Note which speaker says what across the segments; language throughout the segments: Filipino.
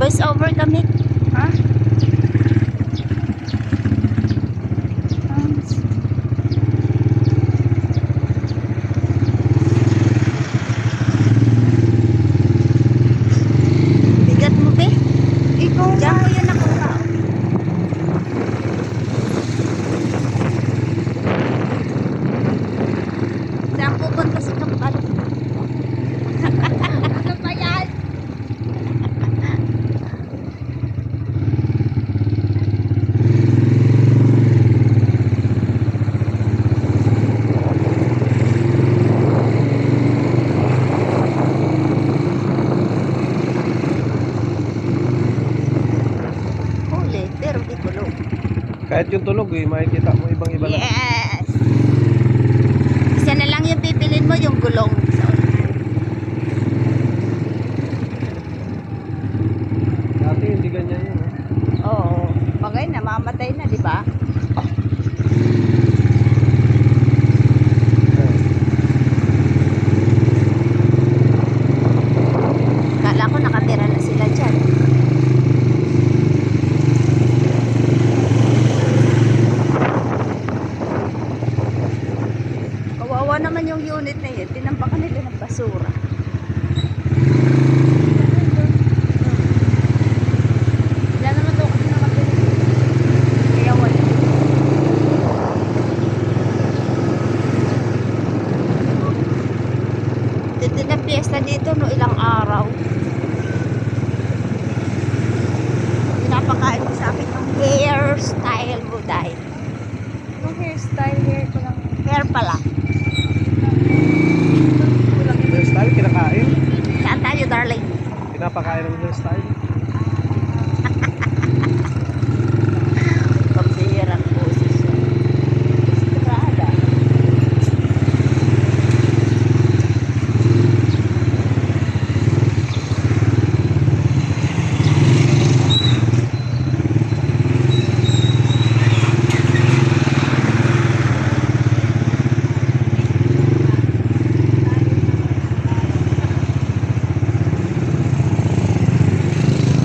Speaker 1: Voice over kami.
Speaker 2: Ha?
Speaker 1: Bigat mo, be.
Speaker 2: Ikaw
Speaker 1: Diyan
Speaker 2: nga.
Speaker 1: ko yun nakuha. Saan pupunta si Kampal? Ano ba yan? Huli, pero di tulog.
Speaker 3: Kahit yung tunog eh, makikita mo ibang-iba lang.
Speaker 1: Yes! Isa na lang yung pipilin mo, yung gulong. So,
Speaker 3: Dati hindi ganyan yun.
Speaker 1: oo. Bagay, namamatay na, di ba? Kala ko nakatira na sila dyan. Kawawa naman yung unit na yun. Tinampakan nila ng basura.
Speaker 2: Wala naman daw kasi nakabili.
Speaker 1: Kaya wala. Dito na piyesta dito no ilang araw. Pinapakain ko sa akin ng hairstyle mo dahil.
Speaker 2: Yung hairstyle, hair ko lang.
Speaker 1: Hair pala.
Speaker 2: Kulang yun.
Speaker 3: Hairstyle, kinakain.
Speaker 1: Saan tayo, darling?
Speaker 3: Pinapakain ng hairstyle.
Speaker 1: Pambihirang posisyon. Estrada.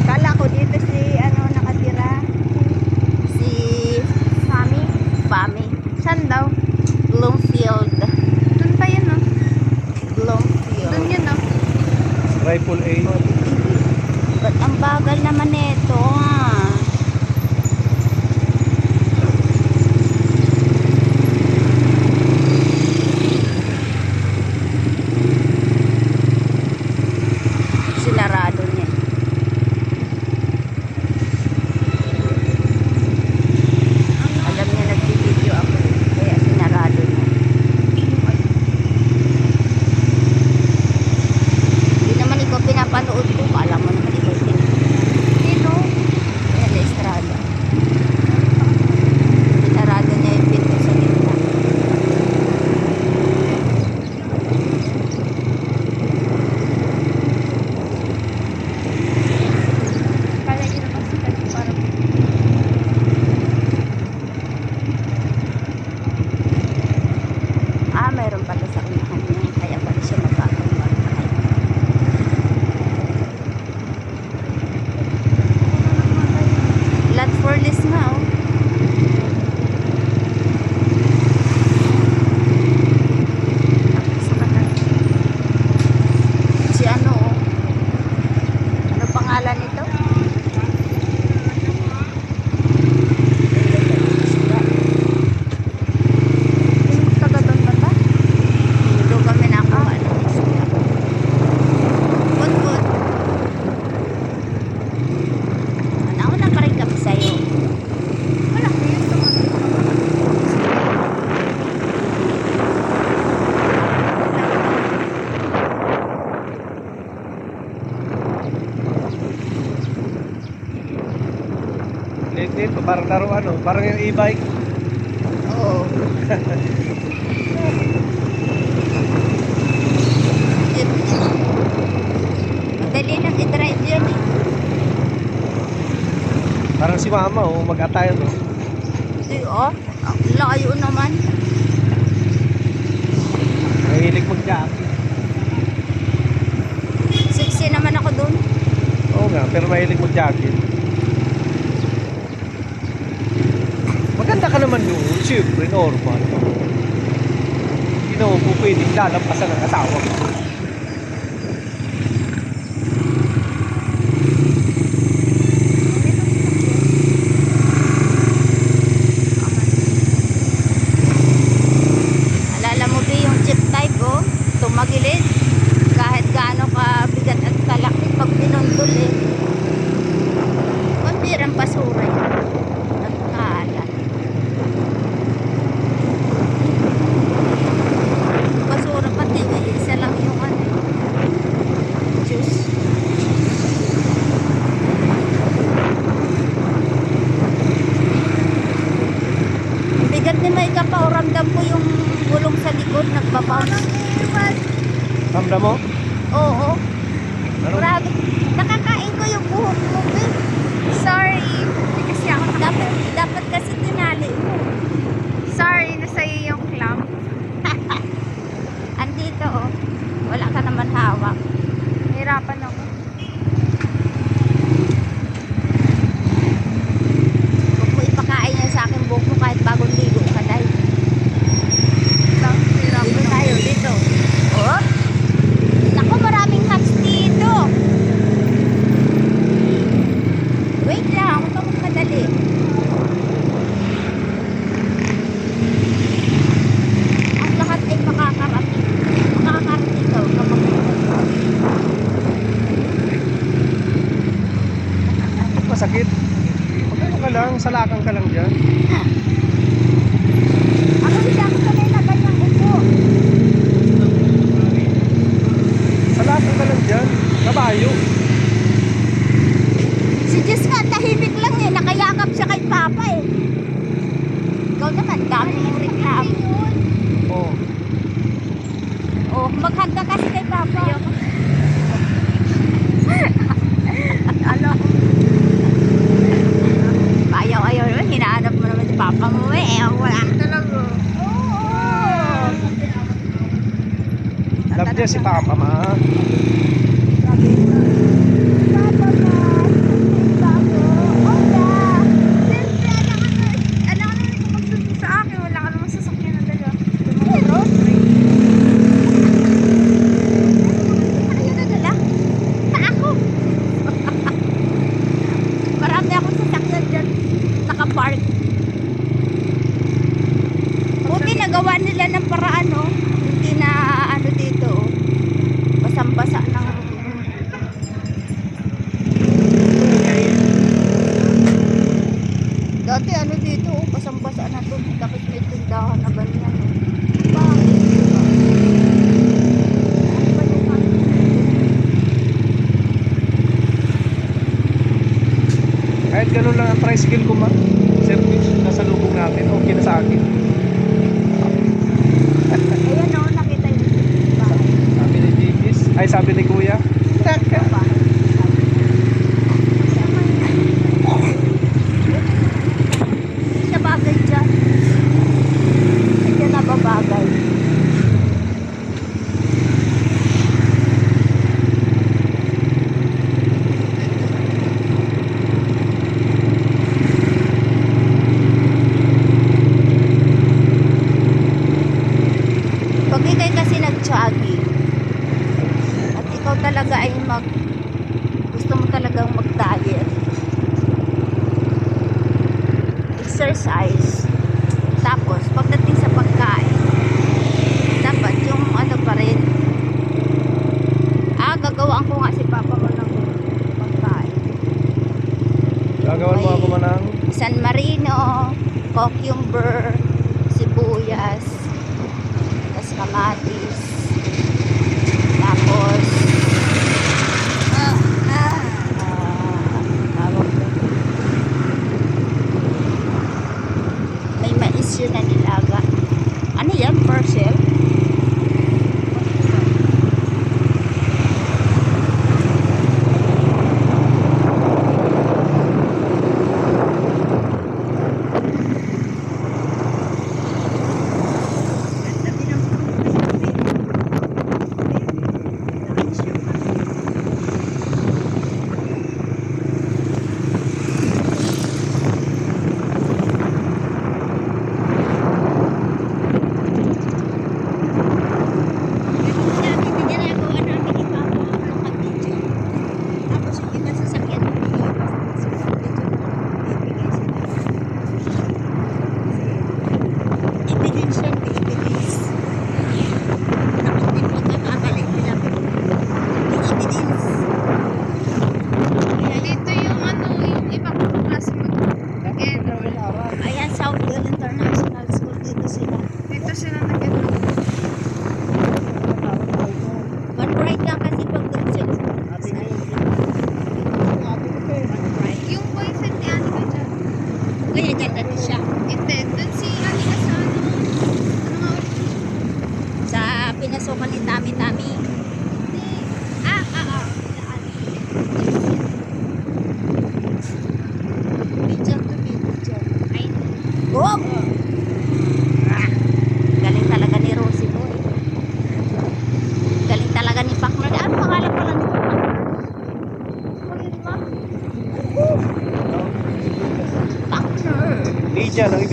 Speaker 1: Kala ko dito si ano nakatira. Si Fami. Fami.
Speaker 2: Saan daw?
Speaker 1: Bloomfield.
Speaker 2: Doon pa yun, no?
Speaker 1: Bloomfield.
Speaker 2: Doon yun, no?
Speaker 3: Rifle A.
Speaker 1: Ba't ang bagal naman nito ah? Sinarado niya. Alam niya nag-video ako eh. Kaya sinarado niya. Hindi naman ikaw pinapanood ko. Alam mo naman ikaw
Speaker 2: Sino?
Speaker 1: Ayan na Estrada. Sinarado niya yung pinto sa gitna.
Speaker 2: Kala niyo naman si Kasi parang
Speaker 1: Mayroon pala sa unahan niya. Kaya pala siya magkakaroon. Lot for list nga oh. Sa kanan. Si ano oh. Ano pangalan nito?
Speaker 2: yung taga doon ba ba?
Speaker 1: Doon kami nakuha ng isla. Good. Nauna pa rin kami sa'yo.
Speaker 2: Wala ko yun.
Speaker 3: Liit-liit, parang laruan ano, parang yung e-bike.
Speaker 1: Oo. Madali lang i-drive yun eh.
Speaker 3: Parang si mama oh, mag-atay no.
Speaker 1: Ito oh. Ang layo naman.
Speaker 3: Mahilig mag-jockey.
Speaker 1: Siksi naman ako dun.
Speaker 3: Oo nga. pero mahilig mag-jacket. Maganda ka naman doon, siyempre, normal. Hindi naman po pwedeng lalampasan ng asawa ko.
Speaker 1: Alala mo ba yung jeep type oh? Tumagilid. Kahit gaano ka bigat at kalaki pag pinundol eh. Pambirang basura yun. Nagkaalat. Basura pati isa lang yung ano. Juice. Bigat ni Maika pa, o ramdam ko yung gulong sa likod, nagbabounce.
Speaker 3: Ramdam mo?
Speaker 1: Oo,
Speaker 3: Ano?
Speaker 1: grabe. Nakakain ko yung buhok mo, eh.
Speaker 2: Sorry. Hindi kasi ako
Speaker 1: Dapat kasi tinali mo.
Speaker 2: Sorry, nasa iyo yung clamp.
Speaker 1: Andito, oh. Wala ka naman hawak.
Speaker 2: Nahirapan ako.
Speaker 1: Huwag mo ipakain yan sa akin buhok mo kahit bagong ligo ka dahil.
Speaker 2: Nahirapan
Speaker 1: Dito
Speaker 2: ako.
Speaker 1: tayo, dito. Oh. Naku, maraming hats dito. Wait lang, huwag kang magmadali. Ang lahat ay makakarating. Makakarating ka, huwag kang magmadali.
Speaker 3: Masakit. Magano ka lang, salakan ka lang dyan.
Speaker 1: Ako hindi ako sanay na ganyang upo.
Speaker 3: Salakan ka lang dyan. Kabayo.
Speaker 1: Si Jess nga, tahimik lang eh. Nakayakap siya kay Papa eh. Ikaw naman, dami mong reklamo.
Speaker 3: Oh.
Speaker 1: Oh, maghag ka kasi kay Papa.
Speaker 2: Ano?
Speaker 1: Ayaw-ayaw naman, hinahanap mo naman si Papa mo eh. Wala.
Speaker 2: Talaga.
Speaker 1: Oo.
Speaker 3: Love niya si Papa, ma.
Speaker 1: Sabi ko, Papa ma, Papa, hola.
Speaker 2: Siyempre, alam ka naman kung magsundo sa akin. Wala ka namang sasakyan na dala.
Speaker 1: Pero, ano yun nadala? Sa ako. Marami akong sasakyan dyan. Nakapark. Buti nagawa nila ng paraan, no? Hindi na ano dito, oh. Basang-basa ng... Dati ano dito, oh, basang-basa na to. Dapat may tindahan na ganyan, oh. Bakit? Ano ba yung ano?
Speaker 3: Kahit ganun lang ang tricycle ko, ma. Service, nasa lubong natin. Okay na sa akin.
Speaker 1: Ayan, oh, nakita yun. Bakit?
Speaker 3: Sabi ni Gigis. Ay, sabi ni Kuya. Taka.
Speaker 1: Hindi siya bagay dyan. Hindi siya nababagay. Pag ikay kasi nag-jogging at ikaw talaga ay gusto mo talagang mag-diet, exercise, tapos pagdating sa pagkain, dapat yung ano pa rin, gagawaan ko nga si Papa mo ng pagkain.
Speaker 3: Gagawan mo ako manang.
Speaker 1: San Marino, cucumber, sibuyas, tas kamatis, tapos tawag doon. May mais yun na nilaga. Ano yan? Parcel?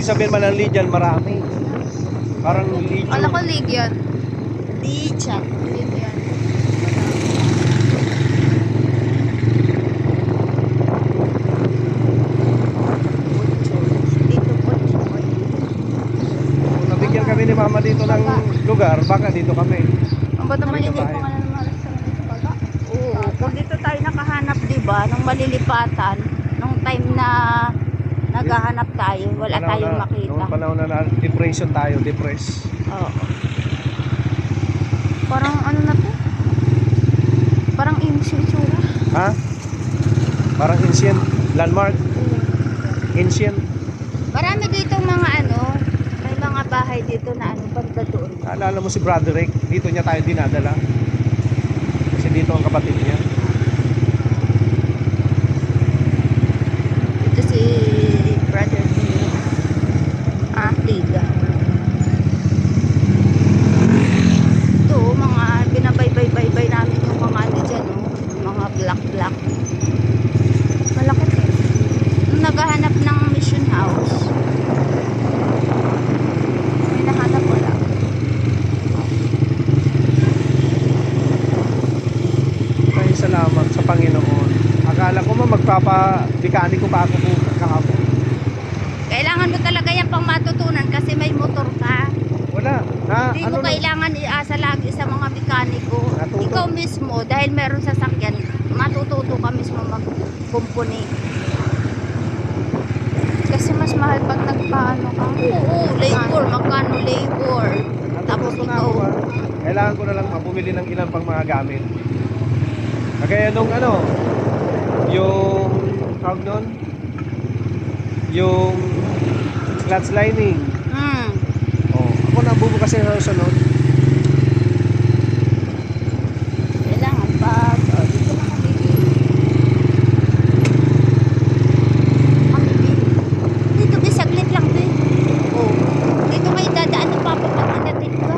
Speaker 3: sabihin man ng Legion, marami. Parang Legion.
Speaker 2: Kala ko Legion.
Speaker 1: Legion.
Speaker 2: Legion.
Speaker 1: Dito po.
Speaker 3: Kung nabigyan kami ni Mama dito ng lugar, baka dito kami.
Speaker 2: Ang ba't naman
Speaker 3: Dito
Speaker 2: hindi ko
Speaker 3: tayo.
Speaker 2: nga na naman sa baga?
Speaker 1: Oo, kung dito tayo nakahanap, di ba, ng malilipatan, nung time na naghahanap tayo, wala tayong makita.
Speaker 3: Noong panahon na depression tayo, depress.
Speaker 1: Oo.
Speaker 2: Parang ano na to? Parang itsura.
Speaker 3: Ha? Parang ancient landmark. Ancient.
Speaker 1: Marami dito mga ano, may mga bahay dito na ano, banda doon.
Speaker 3: Alala mo si Broderick, dito niya tayo dinadala. Kasi dito ang kapatid niya.
Speaker 1: Ito si brother ni Liga. Ito, mga binabaybay-baybay namin yung mga ano dyan, oh, mga black-black.
Speaker 2: Malaki eh.
Speaker 1: Nung naghahanap ng mission house, may nahanap wala.
Speaker 3: Maraming salamat sa Panginoon. Akala ko magpapabikani ko pa ako kahapon.
Speaker 1: Kailangan mo talaga yan pang matutunan kasi may motor ka.
Speaker 3: Wala. Na,
Speaker 1: Hindi
Speaker 3: ano
Speaker 1: mo kailangan iasa lagi sa mga mekaniko.
Speaker 3: Natuto.
Speaker 1: Ikaw mismo, dahil meron sasakyan, matututo ka mismo mag-kumpuni.
Speaker 2: Kasi mas mahal pag nagpaano ka.
Speaker 1: Oo, labor. Magkano labor? Tapos
Speaker 3: Natututo na
Speaker 1: ikaw,
Speaker 3: ako. Kailangan ko na lang bumili ng ilang pang mga gamit. Kagaya nung ano, yung tawag nun, yung clutch lining. Oh, ako nabubukas yung sa sunod.
Speaker 1: kailangan pag, dito na kami dito bisaglit lang din. Oh, dito kayo dadaan ng papa pag inatin ka.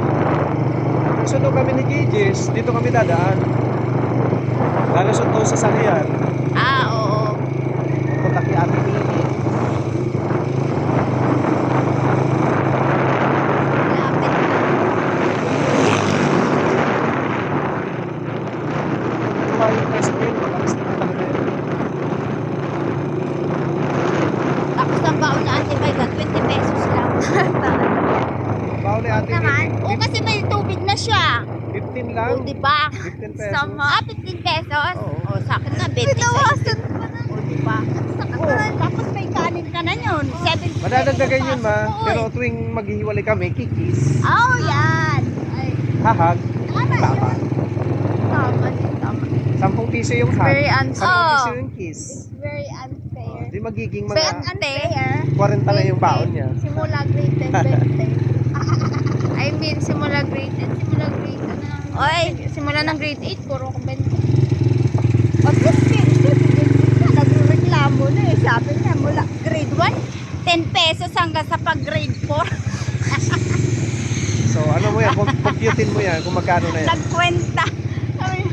Speaker 3: Sundo kami ni Giges, dito kami dadaan. Lalusot doon sa Salian.
Speaker 1: Ah, oo.
Speaker 3: Punta kay Ate Mimi.
Speaker 1: Lapit.
Speaker 3: Kumain yung first meal, makalis na kami na yun.
Speaker 1: Tapos ang baon na Ate Mayga, 20 pesos lang.
Speaker 3: Baon ni Ate
Speaker 1: Naman?
Speaker 3: Mimi.
Speaker 1: Oo, kasi may tubig na siya.
Speaker 3: 15 lang.
Speaker 1: O, di ba?
Speaker 3: 15 pesos.
Speaker 1: Ah, 15 pesos?
Speaker 3: Oo.
Speaker 1: O, sa akin nga, 26. O, di ba? Tapos may kanin ka na yun. 70
Speaker 3: Madadagdagan yun, ma.
Speaker 1: Oo,
Speaker 3: Pero tuwing maghihiwalay kami, kikis.
Speaker 1: oh, yan. Ay,
Speaker 3: Hahag.
Speaker 1: tama
Speaker 3: Tama.
Speaker 1: yun.
Speaker 2: Tama din, tama.
Speaker 3: 10 piso yung hug.
Speaker 2: Very unfair.
Speaker 3: 10 piso
Speaker 1: Oh.
Speaker 3: yung kiss.
Speaker 1: Very unfair.
Speaker 3: Di magiging
Speaker 1: But
Speaker 3: mga
Speaker 1: unfair.
Speaker 3: 40 na yung baon niya.
Speaker 2: Simula grade 10, 20. I mean, simula grade 10, simula grade, ano lang.
Speaker 1: Oy.
Speaker 2: Simula ng grade 8, puro ko 20.
Speaker 1: Pag 15, nagreklamo na eh. Sabi niya, mula grade 1, 10 pesos hanggang sa pag grade 4.
Speaker 3: So ano mo yan, computein mo yan kung magkano na yan.
Speaker 1: Nagkwenta. Sabi niya,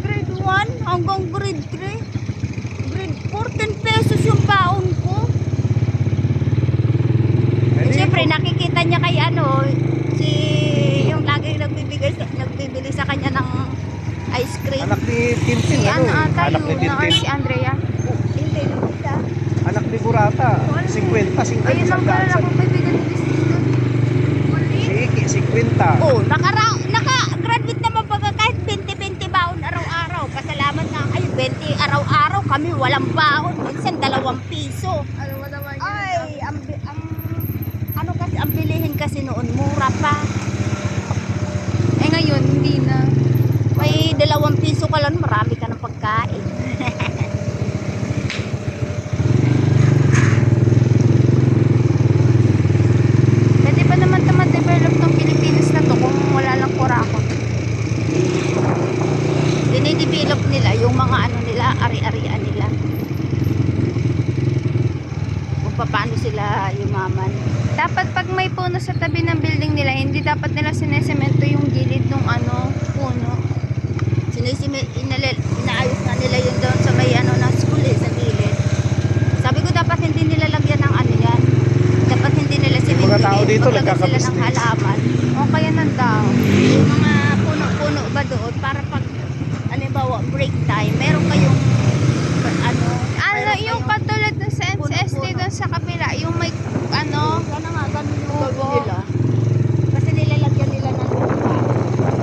Speaker 1: grade 1 hanggang grade 3. Grade 4, 10 pesos yung baon ko.
Speaker 3: Eh, di,
Speaker 1: Siyempre, nakikita niya kay ano, si yung laging nagbibili sa kanya ng ice cream.
Speaker 3: anak ni Tintin,
Speaker 2: Si ano
Speaker 3: eh.
Speaker 2: ata
Speaker 3: Anak ni
Speaker 2: yung na
Speaker 3: Tintin.
Speaker 2: si Andrea.
Speaker 1: Hindi, isa.
Speaker 3: Anak ni Burata. 50, 50
Speaker 2: Ayun lang pala
Speaker 3: sandaan.
Speaker 2: akong kaibigan ni Christine.
Speaker 3: Si Iki, 50.
Speaker 1: Oh, naka-graduate naman pagka kahit 20-20 baon araw-araw. Pasalamat nga kayo, 20 araw-araw kami walang baon. Minsan 2 piso.
Speaker 2: Ano mo naman yun?
Speaker 1: Ay, ano kasi, ang bilihin kasi noon, mura pa.
Speaker 2: Eh ngayon, hindi na.
Speaker 1: May 2 piso ka lang, marami ka ng pagkain.
Speaker 2: Pwede pa naman ito ma-develop ng Pilipinas na to kung wala lang kurakot.
Speaker 1: Dinidevelop nila yung mga ano nila, ari-arian nila. Kung paano sila yumaman.
Speaker 2: Dapat pag may puno sa tabi ng building nila, hindi dapat nila sinesemento yung gilid ng ano, puno.
Speaker 1: Inaayos na nila yun doon sa may ano na school eh, sa gilid. Sabi ko dapat hindi nila lagyan ng ano yan. Dapat hindi
Speaker 3: dito,
Speaker 1: Maglagay sila ng
Speaker 3: nagkaka-business.
Speaker 1: halaman.
Speaker 2: O kaya ng dahon.
Speaker 1: Yung mga puno-puno ba doon para pag halimbawa break time, meron kayong ano,
Speaker 2: Ano,
Speaker 1: meron
Speaker 2: yung
Speaker 1: kayong-
Speaker 2: katulad dun sa NCST
Speaker 1: Puno-puno.
Speaker 2: dun sa kabila, yung may, ano,
Speaker 1: Sana nga, ganun yung
Speaker 2: Oo.
Speaker 1: gawin nila. Kasi nilalagyan nila ng lupa.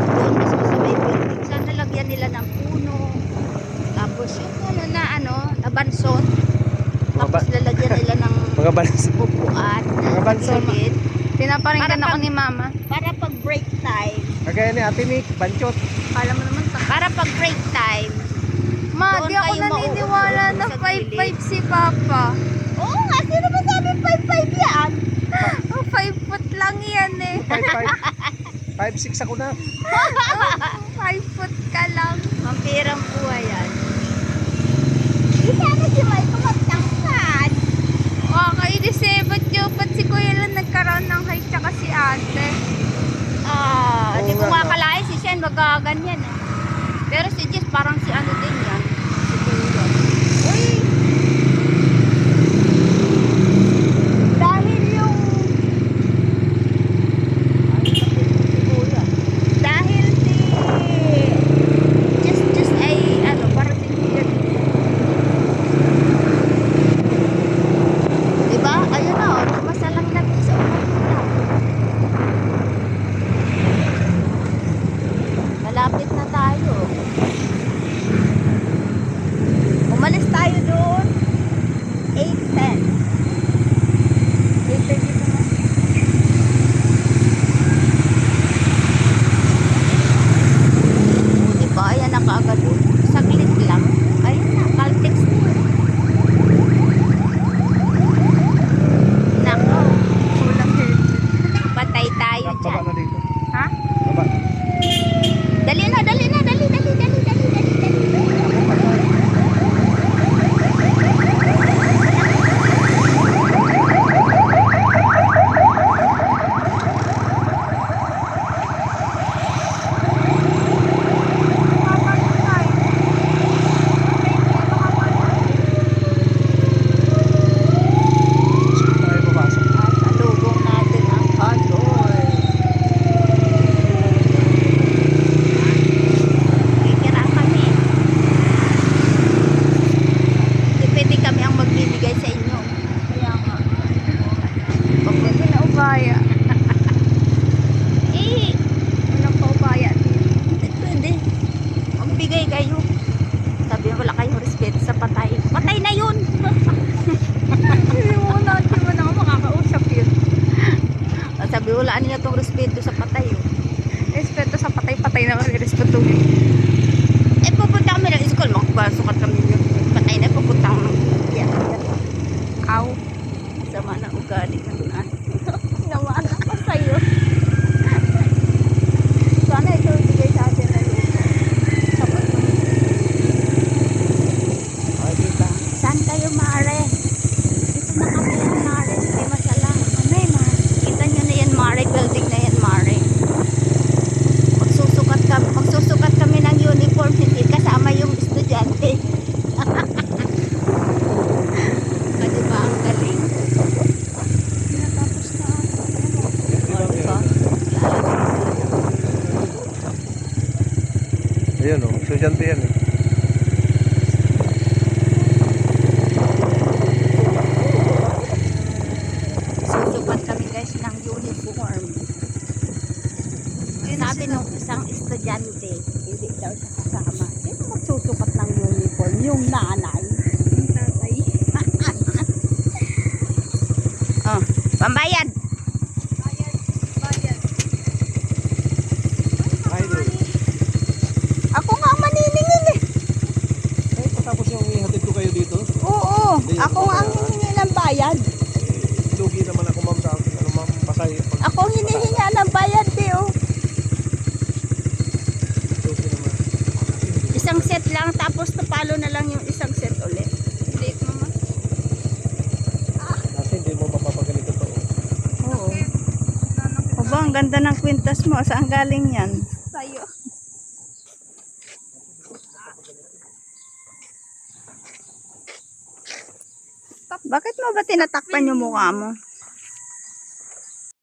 Speaker 1: Doon mismo sa may building. Sana lagyan nila ng puno. Tapos yung puno na ano, abansot. Tapos lalagyan nila ng
Speaker 3: Mga balance.
Speaker 1: upuan.
Speaker 3: Mga banson.
Speaker 1: Solid.
Speaker 2: pinaparinggan
Speaker 1: Para
Speaker 2: ako
Speaker 1: pag-
Speaker 2: ni mama.
Speaker 1: Para pag break time.
Speaker 3: Kagaya ni Ate Nick, banchot.
Speaker 2: Kala mo naman ta.
Speaker 1: Para pag break time.
Speaker 2: Ma,
Speaker 1: Doon
Speaker 2: di ako
Speaker 1: kayo
Speaker 2: naniniwala
Speaker 1: mauupo
Speaker 2: na
Speaker 1: sa
Speaker 2: 5'5 si Papa.
Speaker 1: Oo nga, sino ba sabi 5'5 yan?
Speaker 2: Oh, 5 foot lang yan eh.
Speaker 3: 5'6 ako na.
Speaker 2: 5 foot ka lang.
Speaker 1: Vampirang buhay yan. Di sana si Mike matangkad.
Speaker 2: Okay, di 7 yun. Ba't si Kuya lang nagkaroon ng height tsaka si ate?
Speaker 1: Ah,
Speaker 3: Oo
Speaker 1: di ko
Speaker 3: nga,
Speaker 1: nga
Speaker 3: no.
Speaker 1: kalahin si Shen magaganyan eh. Pero si Jess parang si ano din yan. Si Kuya. Uy! Dahil yung... Ay, bakit si Kuya? Dahil si... Jess ay ano, parang si Kuya din. Diba? Ayun na, oh, masalang natin sa ulo na. Malapit na tayo. Umalis tayo doon. 8:10. 8:30 pa na. O, diba? Ayan na kaagad doon. Saglit lang. Ayun na, Caltex na. Nako.
Speaker 2: Kulang helmet.
Speaker 1: Patay tayo
Speaker 3: Baba
Speaker 1: dyan.
Speaker 3: na dito.
Speaker 2: Ha?
Speaker 3: Baba.
Speaker 1: Dali na, dali na, dali, dali, dali, dali, dali, dali.
Speaker 3: Tayo papasok.
Speaker 1: At salubong natin ang Hanoi. Kikira kami. Hindi pwede kami ang magbibigay sa inyo.
Speaker 2: Kaya nga.
Speaker 1: Pag
Speaker 2: Hindi na ubaya.
Speaker 1: eh,
Speaker 2: Walang pa ubaya dito.
Speaker 1: hindi pwede. Magbigay kayo. Sabi wala kayong respeto sa patay. Patay na yun.
Speaker 2: Hindi mo na ako makakausap yun.
Speaker 1: Sabi wala niya tong respeto sa patay. Oh.
Speaker 2: Respeto sa patay-patay na respetuhin.
Speaker 1: Eh, pupunta kami ng school. Magpasukat kami yung patay na. Pupunta kami ng yan.
Speaker 2: Aw.
Speaker 1: Sama na ugali ka na. Naman ako sa'yo. Sana ikaw bigay sa atin na lupa. Sapat mo. O, diba? Saan kayo, Mare? Dito na kami yan, Mare. May masala. May, Mare. Kita nyo na yan, Mare. Building na yan, Mare. Magsusukat kami ng uniform. Hindi kasama yung estudyante. O, diba? Ang galing.
Speaker 2: Natapos na ako.
Speaker 1: O, diba?
Speaker 3: Ayan o, estudyante yan eh.
Speaker 1: Susukat kami guys ng uniform. Sabi nung isang estudyante, hindi daw siya kasama. Sino magsusukat ng uniform? Yung nanay.
Speaker 2: Ang tatay.
Speaker 1: Oh, pambayad.
Speaker 2: Bayad.
Speaker 3: Idol.
Speaker 1: Ako nga ang maniningil eh.
Speaker 3: Ay, patapos yung ihatid ko kayo dito.
Speaker 1: Oo, ako nga ang hiningi ng bayad.
Speaker 3: Lugi naman ako ma'am sa akin. Ano ma'am, pasay.
Speaker 1: Ako ang hinihinga ng bayad eh oh.
Speaker 3: Lugi naman.
Speaker 1: Isang set lang tapos napalo na lang yung isang set ulit.
Speaker 2: Late mama.
Speaker 3: Kasi hindi mo mapapaganito to.
Speaker 1: Oo. Aba, ang ganda ng kwintas mo. Saan galing yan?
Speaker 2: Sa'yo.
Speaker 1: Bakit mo ba tinatakpan yung mukha mo?